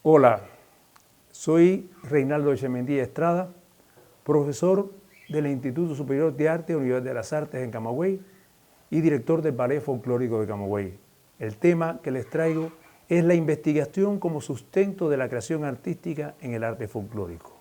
Hola, soy Reinaldo Echemendía Estrada, profesor del Instituto Superior de Arte de Universidad de las Artes en Camagüey y director del Ballet Folclórico de Camagüey. El tema que les traigo es la investigación como sustento de la creación artística en el arte folclórico.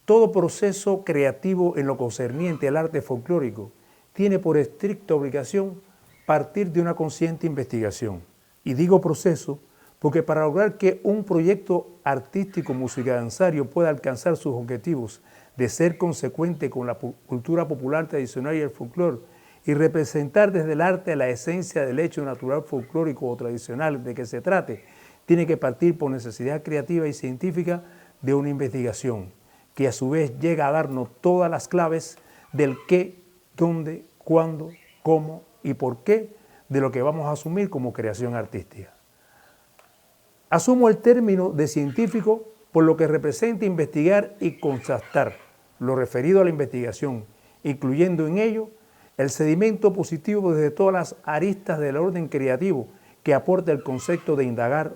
Todo proceso creativo en lo concerniente al arte folclórico tiene por estricta obligación partir de una consciente investigación. Y digo proceso porque para lograr que un proyecto artístico musicodanzario pueda alcanzar sus objetivos de ser consecuente con la cultura popular tradicional y el folclore y representar desde el arte la esencia del hecho natural folclórico o tradicional de que se trate, tiene que partir por necesidad creativa y científica de una investigación que a su vez llega a darnos todas las claves del qué, dónde, cuándo, cómo y por qué de lo que vamos a asumir como creación artística. Asumo el término de científico por lo que representa investigar y contrastar lo referido a la investigación, incluyendo en ello el sedimento positivo desde todas las aristas del orden creativo que aporta el concepto de indagar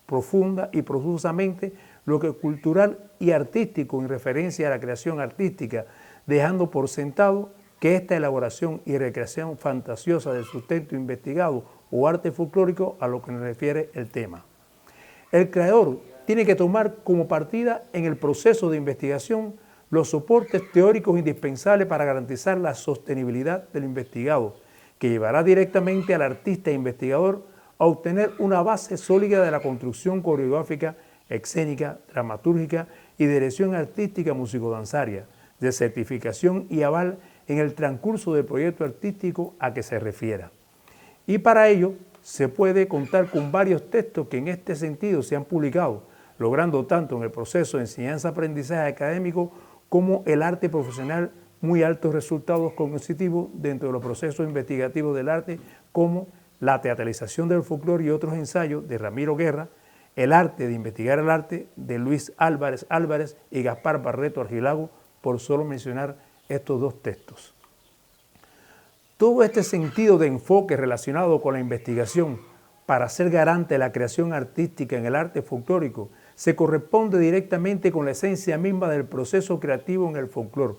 profunda y profusamente lo que es cultural y artístico en referencia a la creación artística, dejando por sentado que esta elaboración y recreación fantasiosa del sustento investigado o arte folclórico a lo que nos refiere el tema. El creador tiene que tomar como partida en el proceso de investigación los soportes teóricos indispensables para garantizar la sostenibilidad del investigado, que llevará directamente al artista e investigador a obtener una base sólida de la construcción coreográfica, escénica, dramatúrgica y dirección artística musicodanzaria, de certificación y aval en el transcurso del proyecto artístico a que se refiera. Y para ello se puede contar con varios textos que en este sentido se han publicado, logrando tanto en el proceso de enseñanza-aprendizaje académico como el arte profesional muy altos resultados cognitivos dentro de los procesos investigativos del arte, como la teatralización del folclore y otros ensayos de Ramiro Guerra, el arte de investigar el arte de Luis Álvarez y Gaspar Barreto Argilago, por solo mencionar estos dos textos. Todo este sentido de enfoque relacionado con la investigación para ser garante de la creación artística en el arte folclórico se corresponde directamente con la esencia misma del proceso creativo en el folclore,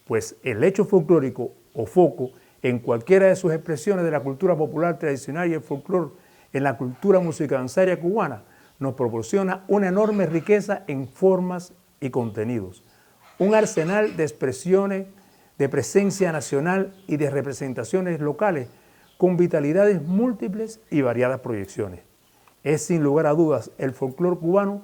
pues el hecho folclórico o foco en cualquiera de sus expresiones de la cultura popular tradicional y el folclore en la cultura musicodanzaria cubana nos proporciona una enorme riqueza en formas y contenidos, un arsenal de expresiones de presencia nacional y de representaciones locales con vitalidades múltiples y variadas proyecciones. Es sin lugar a dudas el folclore cubano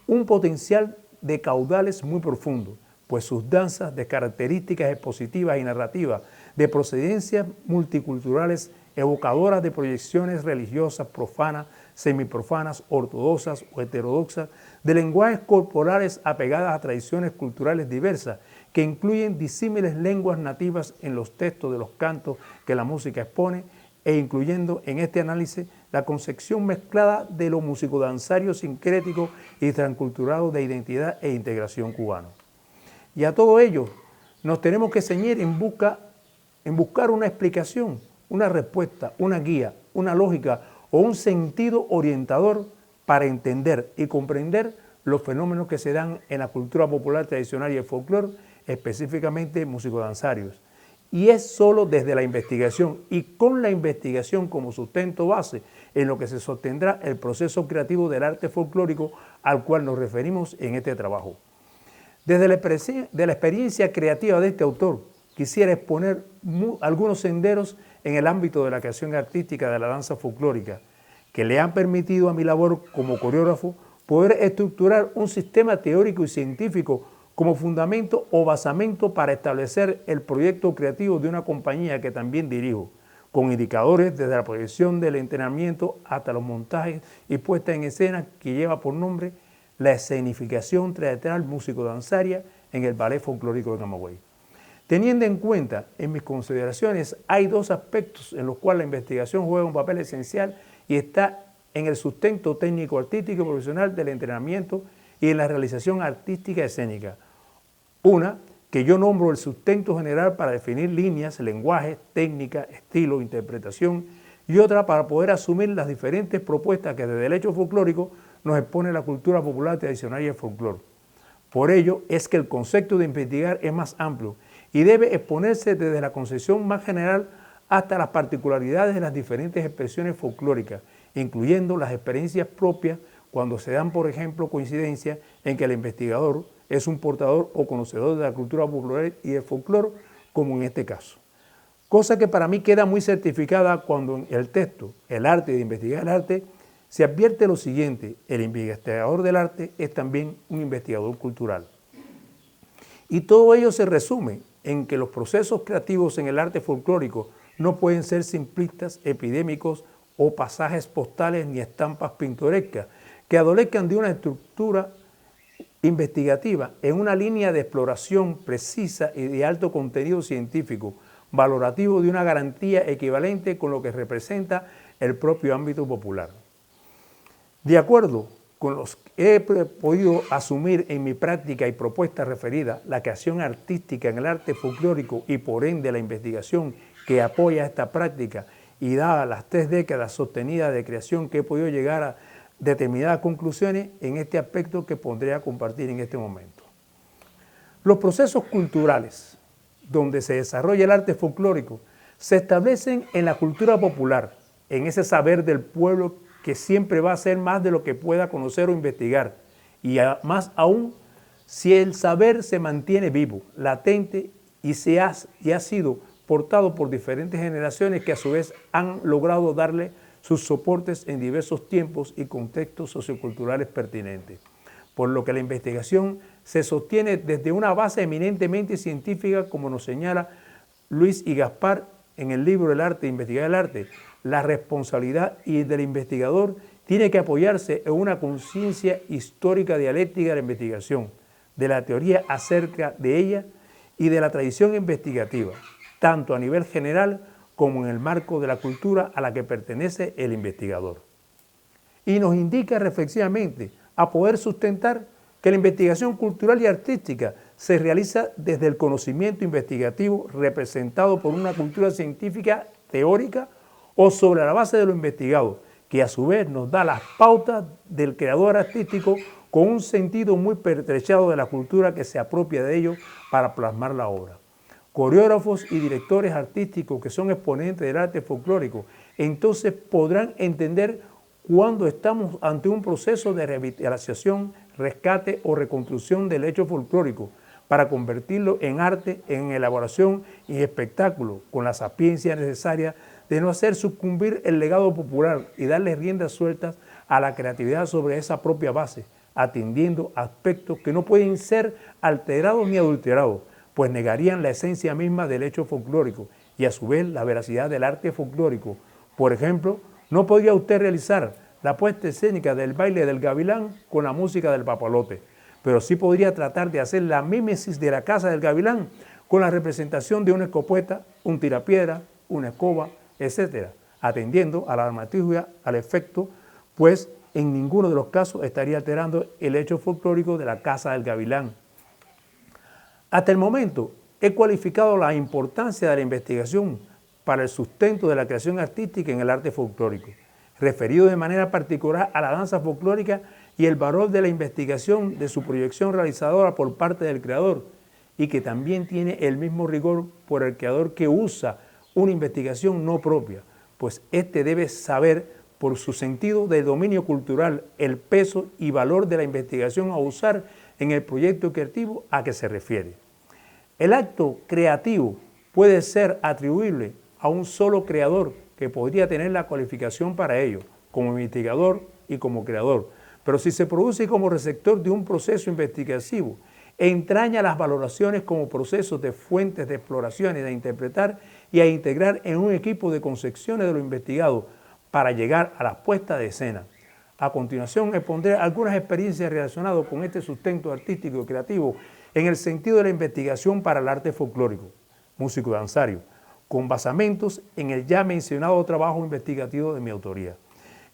un potencial de caudales muy profundos, pues sus danzas de características expositivas y narrativas, de procedencias multiculturales, evocadoras de proyecciones religiosas, profanas, semiprofanas, ortodoxas o heterodoxas, de lenguajes corporales apegadas a tradiciones culturales diversas, que incluyen disímiles lenguas nativas en los textos de los cantos que la música expone, e incluyendo en este análisis la concepción mezclada de lo musicodanzario sincrético y transculturado de identidad e integración cubano. Y a todo ello nos tenemos que ceñir en buscar una explicación, una respuesta, una guía, una lógica o un sentido orientador para entender y comprender los fenómenos que se dan en la cultura popular tradicional y el folclore, específicamente musicodanzarios. Y es solo desde la investigación y con la investigación como sustento base en lo que se sostendrá el proceso creativo del arte folclórico al cual nos referimos en este trabajo. Desde la experiencia creativa de este autor, quisiera exponer algunos senderos en el ámbito de la creación artística de la danza folclórica, que le han permitido a mi labor como coreógrafo poder estructurar un sistema teórico y científico como fundamento o basamento para establecer el proyecto creativo de una compañía que también dirijo, con indicadores desde la proyección del entrenamiento hasta los montajes y puesta en escena que lleva por nombre la escenificación teatral musicodanzaria en el Ballet Folclórico de Camagüey. Teniendo en cuenta en mis consideraciones, hay dos aspectos en los cuales la investigación juega un papel esencial y está en el sustento técnico, artístico y profesional del entrenamiento y en la realización artística escénica. Una, que yo nombro el sustento general para definir líneas, lenguaje, técnica, estilo, interpretación, y otra para poder asumir las diferentes propuestas que desde el hecho folclórico nos expone la cultura popular tradicional y el folclore. Por ello es que el concepto de investigar es más amplio y debe exponerse desde la concepción más general hasta las particularidades de las diferentes expresiones folclóricas, incluyendo las experiencias propias cuando se dan, por ejemplo, coincidencias en que el investigador es un portador o conocedor de la cultura popular y el folclore, como en este caso. Cosa que para mí queda muy certificada cuando en el texto, el arte de investigar el arte, se advierte lo siguiente: el investigador del arte es también un investigador cultural. Y todo ello se resume en que los procesos creativos en el arte folclórico no pueden ser simplistas, epidémicos o pasajes postales ni estampas pintorescas que adolezcan de una estructura investigativa en una línea de exploración precisa y de alto contenido científico, valorativo de una garantía equivalente con lo que representa el propio ámbito popular. De acuerdo con los que he podido asumir en mi práctica y propuesta referida, la creación artística en el arte folclórico y por ende la investigación que apoya esta práctica, y dadas las 3 décadas sostenidas de creación que he podido llegar a determinadas conclusiones en este aspecto que pondré a compartir en este momento. Los procesos culturales donde se desarrolla el arte folclórico se establecen en la cultura popular, en ese saber del pueblo que siempre va a ser más de lo que pueda conocer o investigar, y más aún si el saber se mantiene vivo, latente y ha sido portado por diferentes generaciones que a su vez han logrado darle sus soportes en diversos tiempos y contextos socioculturales pertinentes. Por lo que la investigación se sostiene desde una base eminentemente científica, como nos señala Luis y Gaspar en el libro El arte, investigar el arte. La responsabilidad del investigador tiene que apoyarse en una conciencia histórica dialéctica de la investigación, de la teoría acerca de ella y de la tradición investigativa, tanto a nivel general como en el marco de la cultura a la que pertenece el investigador. Y nos indica reflexivamente a poder sustentar que la investigación cultural y artística se realiza desde el conocimiento investigativo representado por una cultura científica teórica o sobre la base de lo investigado, que a su vez nos da las pautas del creador artístico con un sentido muy pertrechado de la cultura que se apropia de ello para plasmar la obra. Coreógrafos y directores artísticos que son exponentes del arte folclórico, entonces podrán entender cuando estamos ante un proceso de revitalización, rescate o reconstrucción del hecho folclórico para convertirlo en arte, en elaboración y espectáculo, con la sapiencia necesaria de no hacer sucumbir el legado popular y darle riendas sueltas a la creatividad sobre esa propia base, atendiendo aspectos que no pueden ser alterados ni adulterados, pues negarían la esencia misma del hecho folclórico y a su vez la veracidad del arte folclórico. Por ejemplo, no podría usted realizar la puesta escénica del baile del gavilán con la música del papalote, pero sí podría tratar de hacer la mímesis de la casa del gavilán con la representación de una escopeta, un tirapiedra, una escoba, etc., atendiendo a la dramaturgia, al efecto, pues en ninguno de los casos estaría alterando el hecho folclórico de la casa del gavilán. Hasta el momento he cualificado la importancia de la investigación para el sustento de la creación artística en el arte folclórico, referido de manera particular a la danza folclórica y el valor de la investigación de su proyección realizadora por parte del creador, y que también tiene el mismo rigor por el creador que usa una investigación no propia, pues éste debe saber por su sentido de dominio cultural el peso y valor de la investigación a usar en el proyecto creativo a que se refiere. El acto creativo puede ser atribuible a un solo creador que podría tener la cualificación para ello, como investigador y como creador, pero si se produce como receptor de un proceso investigativo, entraña las valoraciones como procesos de fuentes de exploraciones, de interpretar y a integrar en un equipo de concepciones de lo investigado para llegar a la puesta de escena. A continuación expondré algunas experiencias relacionadas con este sustento artístico y creativo en el sentido de la investigación para el arte folclórico, músico danzario, con basamentos en el ya mencionado trabajo investigativo de mi autoría.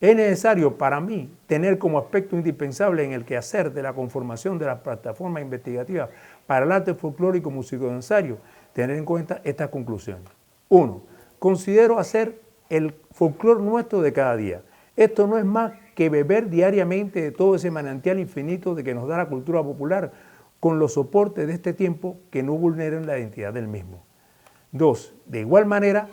Es necesario para mí tener como aspecto indispensable en el quehacer de la conformación de las plataformas investigativas para el arte folclórico músico danzario tener en cuenta estas conclusiones. 1. Considero hacer el folclore nuestro de cada día, Esto no es más que beber diariamente de todo ese manantial infinito de que nos da la cultura popular, con los soportes de este tiempo que no vulneren la identidad del mismo. 2. De igual manera,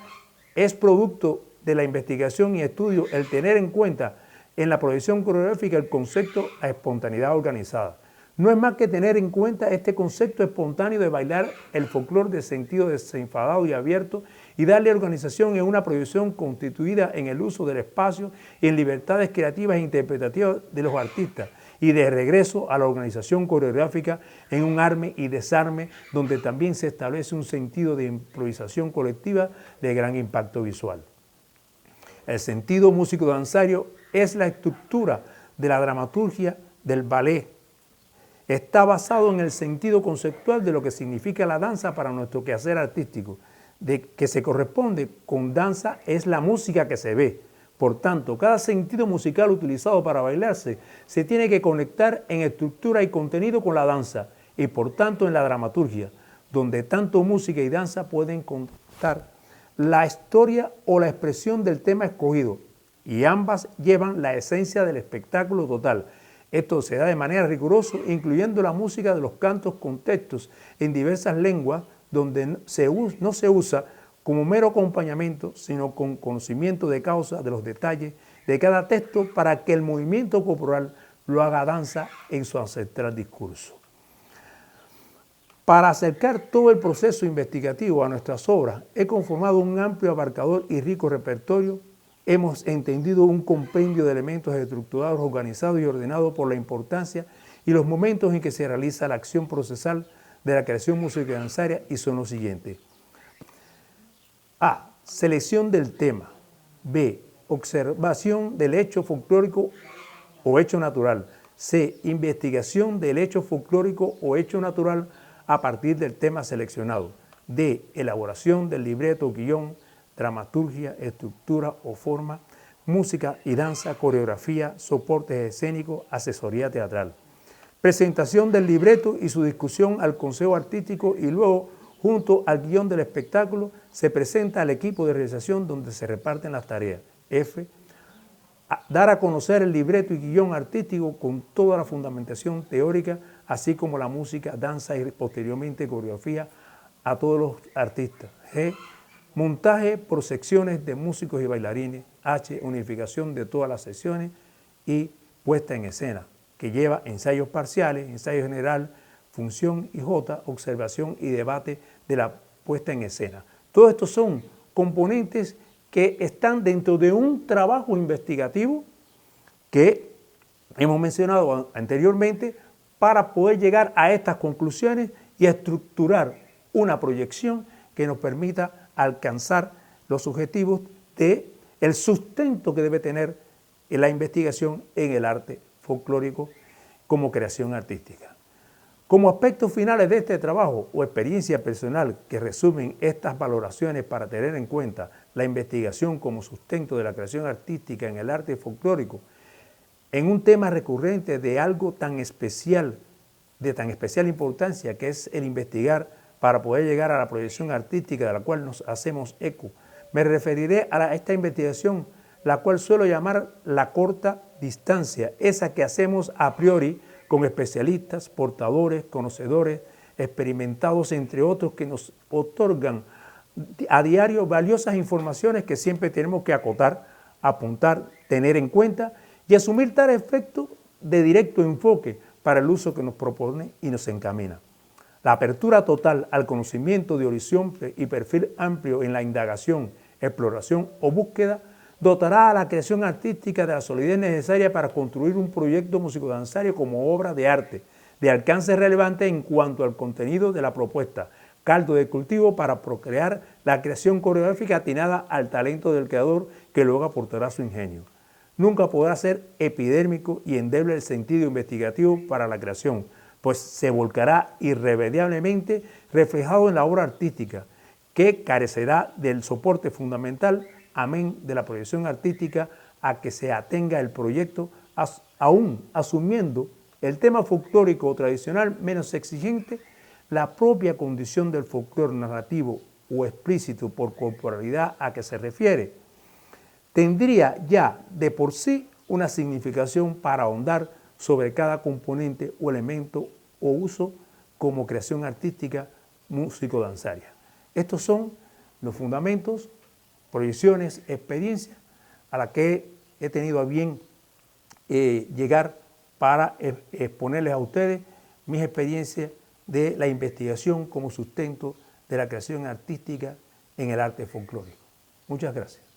es producto de la investigación y estudio el tener en cuenta en la proyección coreográfica el concepto a espontaneidad organizada. No es más que tener en cuenta este concepto espontáneo de bailar el folclore de sentido desenfadado y abierto y darle organización en una proyección constituida en el uso del espacio y en libertades creativas e interpretativas de los artistas y de regreso a la organización coreográfica en un arme y desarme donde también se establece un sentido de improvisación colectiva de gran impacto visual. El sentido músico-danzario es la estructura de la dramaturgia del ballet. Está basado en el sentido conceptual de lo que significa la danza para nuestro quehacer artístico, de que se corresponde con danza es la música que se ve. Por tanto, cada sentido musical utilizado para bailarse se tiene que conectar en estructura y contenido con la danza y por tanto en la dramaturgia, donde tanto música y danza pueden contar la historia o la expresión del tema escogido y ambas llevan la esencia del espectáculo total. Esto se da de manera rigurosa, incluyendo la música de los cantos con textos en diversas lenguas, donde no se usa como mero acompañamiento, sino con conocimiento de causa de los detalles de cada texto para que el movimiento corporal lo haga danza en su ancestral discurso. Para acercar todo el proceso investigativo a nuestras obras, he conformado un amplio abarcador y rico repertorio. Hemos entendido un compendio de elementos estructurados, organizados y ordenados por la importancia y los momentos en que se realiza la acción procesal de la creación musicodanzaria y son los siguientes. A. Selección del tema. B. Observación del hecho folclórico o hecho natural. C. Investigación del hecho folclórico o hecho natural a partir del tema seleccionado. D. Elaboración del libreto, guión, dramaturgia, estructura o forma, música y danza, coreografía, soportes escénicos, asesoría teatral. Presentación del libreto y su discusión al consejo artístico y luego, junto al guión del espectáculo, se presenta al equipo de realización donde se reparten las tareas. F. Dar a conocer el libreto y guión artístico con toda la fundamentación teórica, así como la música, danza y posteriormente coreografía a todos los artistas. G. Montaje por secciones de músicos y bailarines. H. Unificación de todas las secciones y puesta en escena, que lleva ensayos parciales, ensayo general, función y J. Observación y debate de la puesta en escena. Todos estos son componentes que están dentro de un trabajo investigativo que hemos mencionado anteriormente para poder llegar a estas conclusiones y estructurar una proyección que nos permita alcanzar los objetivos del sustento que debe tener la investigación en el arte folclórico como creación artística. Como aspectos finales de este trabajo o experiencia personal que resumen estas valoraciones para tener en cuenta la investigación como sustento de la creación artística en el arte folclórico, en un tema recurrente de algo tan especial, de tan especial importancia que es el investigar para poder llegar a la proyección artística de la cual nos hacemos eco, me referiré a esta investigación, la cual suelo llamar la corta distancia, esa que hacemos a priori con especialistas, portadores, conocedores, experimentados, entre otros, que nos otorgan a diario valiosas informaciones que siempre tenemos que acotar, apuntar, tener en cuenta y asumir tal efecto de directo enfoque para el uso que nos propone y nos encamina. La apertura total al conocimiento de horizonte y perfil amplio en la indagación, exploración o búsqueda dotará a la creación artística de la solidez necesaria para construir un proyecto musicodanzario como obra de arte, de alcance relevante en cuanto al contenido de la propuesta, caldo de cultivo para procrear la creación coreográfica atinada al talento del creador que luego aportará su ingenio. Nunca podrá ser epidérmico y endeble el sentido investigativo para la creación, pues se volcará irremediablemente reflejado en la obra artística, que carecerá del soporte fundamental, amén de la proyección artística a que se atenga el proyecto, aún asumiendo el tema folclórico tradicional menos exigente, la propia condición del folclore narrativo o explícito por corporalidad a que se refiere. tendría ya de por sí una significación para ahondar sobre cada componente o elemento o uso como creación artística músico-danzaria. Estos son los fundamentos, proyecciones, experiencias a las que he tenido a bien llegar para exponerles a ustedes mis experiencias de la investigación como sustento de la creación artística en el arte folclórico. Muchas gracias.